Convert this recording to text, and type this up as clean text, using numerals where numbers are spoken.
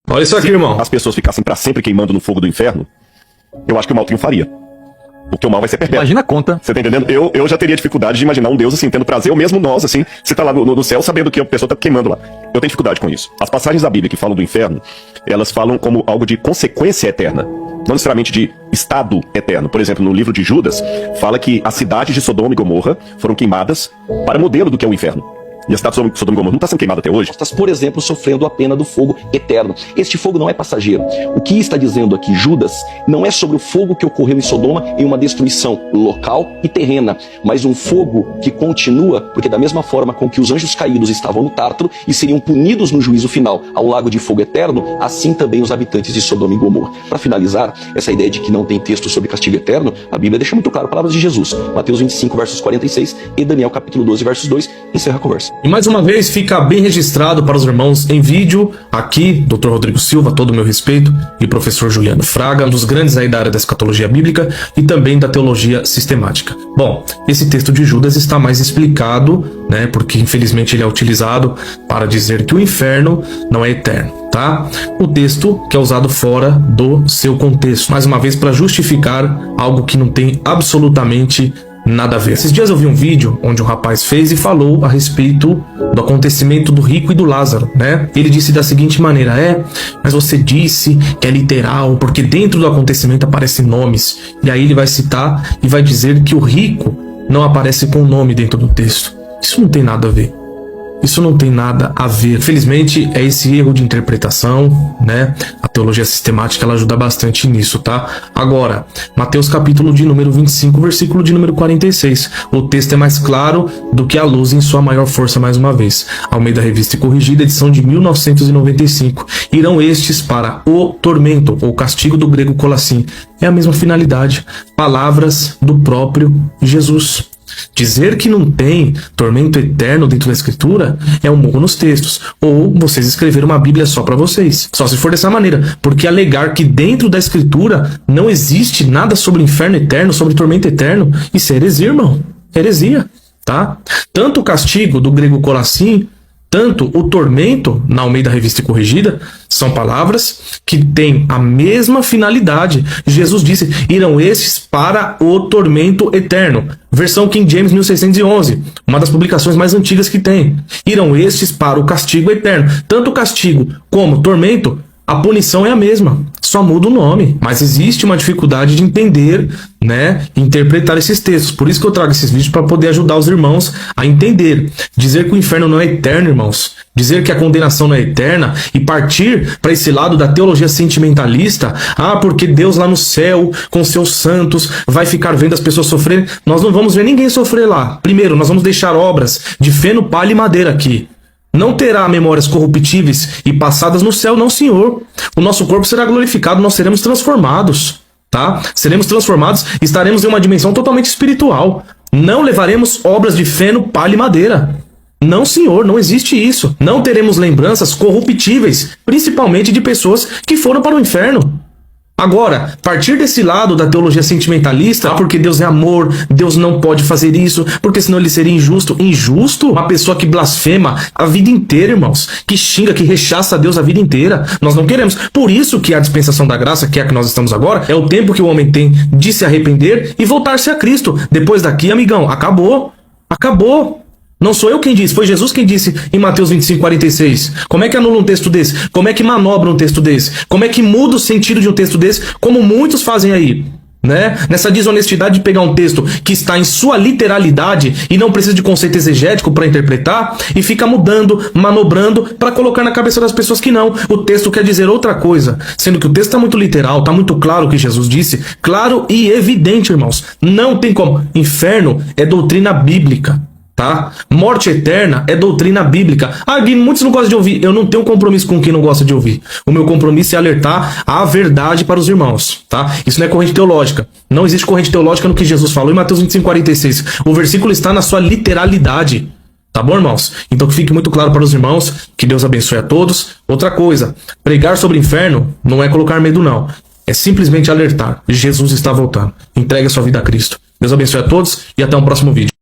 Olha isso aqui, irmão. As pessoas ficassem pra sempre queimando no fogo do inferno, eu acho que o mal triunfaria. Porque o mal vai ser perpétuo. Imagina a conta. Você tá entendendo? Eu já teria dificuldade de imaginar um Deus assim, tendo prazer, ou mesmo nós, assim, você tá lá no céu sabendo que a pessoa tá queimando lá. Eu tenho dificuldade com isso. As passagens da Bíblia que falam do inferno, elas falam como algo de consequência eterna. Não necessariamente de estado eterno. Por exemplo, no livro de Judas, fala que as cidades de Sodoma e Gomorra foram queimadas para modelo do que é o inferno. E a cidade de Sodoma e Gomorra não está sendo queimada até hoje? Estás, por exemplo, sofrendo a pena do fogo eterno. Este fogo não é passageiro. O que está dizendo aqui Judas não é sobre o fogo que ocorreu em Sodoma em uma destruição local e terrena, mas um fogo que continua, porque da mesma forma com que os anjos caídos estavam no Tártaro e seriam punidos no juízo final ao lago de fogo eterno, assim também os habitantes de Sodoma e Gomorra. Para finalizar, essa ideia de que não tem texto sobre castigo eterno, a Bíblia deixa muito claro, palavras de Jesus, Mateus 25, versos 46 e Daniel capítulo 12, versos 2, encerra a conversa. E mais uma vez fica bem registrado para os irmãos em vídeo, aqui, Dr. Rodrigo Silva, todo o meu respeito, e professor Juliano Fraga, um dos grandes aí da área da escatologia bíblica e também da teologia sistemática. Bom, esse texto de Judas está mais explicado, né, porque infelizmente ele é utilizado para dizer que o inferno não é eterno, tá? O texto que é usado fora do seu contexto, mais uma vez para justificar algo que não tem absolutamente nada a ver. Esses dias eu vi um vídeo onde um rapaz fez e falou a respeito do acontecimento do rico e do Lázaro, né? Ele disse da seguinte maneira: mas você disse que é literal, porque dentro do acontecimento aparecem nomes. E aí ele vai citar e vai dizer que o rico não aparece com o nome dentro do texto. Isso não tem nada a ver. Isso não tem nada a ver. Felizmente é esse erro de interpretação, né? A teologia sistemática ela ajuda bastante nisso, tá? Agora, Mateus capítulo de número 25, versículo de número 46. O texto é mais claro do que a luz em sua maior força mais uma vez. Almeida Revista e Corrigida, edição de 1995. Irão estes para o tormento, ou castigo do grego kolassin. É a mesma finalidade. Palavras do próprio Jesus. Dizer que não tem tormento eterno dentro da escritura é um murro nos textos. Ou vocês escreveram uma Bíblia só para vocês. Só se for dessa maneira. Porque alegar que dentro da escritura não existe nada sobre o inferno eterno, sobre tormento eterno, isso é heresia, irmão. Heresia, tá? Tanto o castigo do grego kolassin, tanto o tormento, na Almeida Revista e Corrigida, são palavras que têm a mesma finalidade. Jesus disse: irão estes para o tormento eterno. Versão King James 1611, uma das publicações mais antigas que tem. Irão estes para o castigo eterno. Tanto o castigo como tormento, a punição é a mesma, só muda o nome. Mas existe uma dificuldade de entender, né, interpretar esses textos. Por isso que eu trago esses vídeos para poder ajudar os irmãos a entender. Dizer que o inferno não é eterno, irmãos, dizer que a condenação não é eterna e partir para esse lado da teologia sentimentalista, porque Deus lá no céu, com seus santos, vai ficar vendo as pessoas sofrerem. Nós não vamos ver ninguém sofrer lá. Primeiro, nós vamos deixar obras de feno, palha e madeira aqui. Não terá memórias corruptíveis e passadas no céu, não, senhor. O nosso corpo será glorificado, nós seremos transformados, tá? Seremos transformados, estaremos em uma dimensão totalmente espiritual. Não levaremos obras de feno, palha e madeira. Não, senhor, não existe isso. Não teremos lembranças corruptíveis, principalmente de pessoas que foram para o inferno. Agora, partir desse lado da teologia sentimentalista, porque Deus é amor, Deus não pode fazer isso, porque senão ele seria injusto. Injusto? Uma pessoa que blasfema a vida inteira, irmãos, que xinga, que rechaça a Deus a vida inteira. Nós não queremos. Por isso que a dispensação da graça, que é a que nós estamos agora, é o tempo que o homem tem de se arrepender e voltar-se a Cristo. Depois daqui, amigão, acabou. Acabou. Não sou eu quem disse, foi Jesus quem disse em Mateus 25, 46. Como é que anula um texto desse? Como é que manobra um texto desse? Como é que muda o sentido de um texto desse? Como muitos fazem aí, né? Nessa desonestidade de pegar um texto que está em sua literalidade e não precisa de conceito exegético para interpretar e fica mudando, manobrando para colocar na cabeça das pessoas que não. O texto quer dizer outra coisa, sendo que o texto está muito literal, está muito claro o que Jesus disse, claro e evidente, irmãos. Não tem como. Inferno é doutrina bíblica. Tá? Morte eterna é doutrina bíblica. Gui, muitos não gostam de ouvir. Eu não tenho compromisso com quem não gosta de ouvir. O meu compromisso é alertar a verdade para os irmãos, tá? Isso não é corrente teológica. Não existe corrente teológica no que Jesus falou em Mateus 25, 46. O versículo está na sua literalidade. Tá bom, irmãos? Então que fique muito claro para os irmãos. Que Deus abençoe a todos. Outra coisa, pregar sobre o inferno não é colocar medo, não. É simplesmente alertar. Jesus está voltando. Entregue a sua vida a Cristo. Deus abençoe a todos e até um próximo vídeo.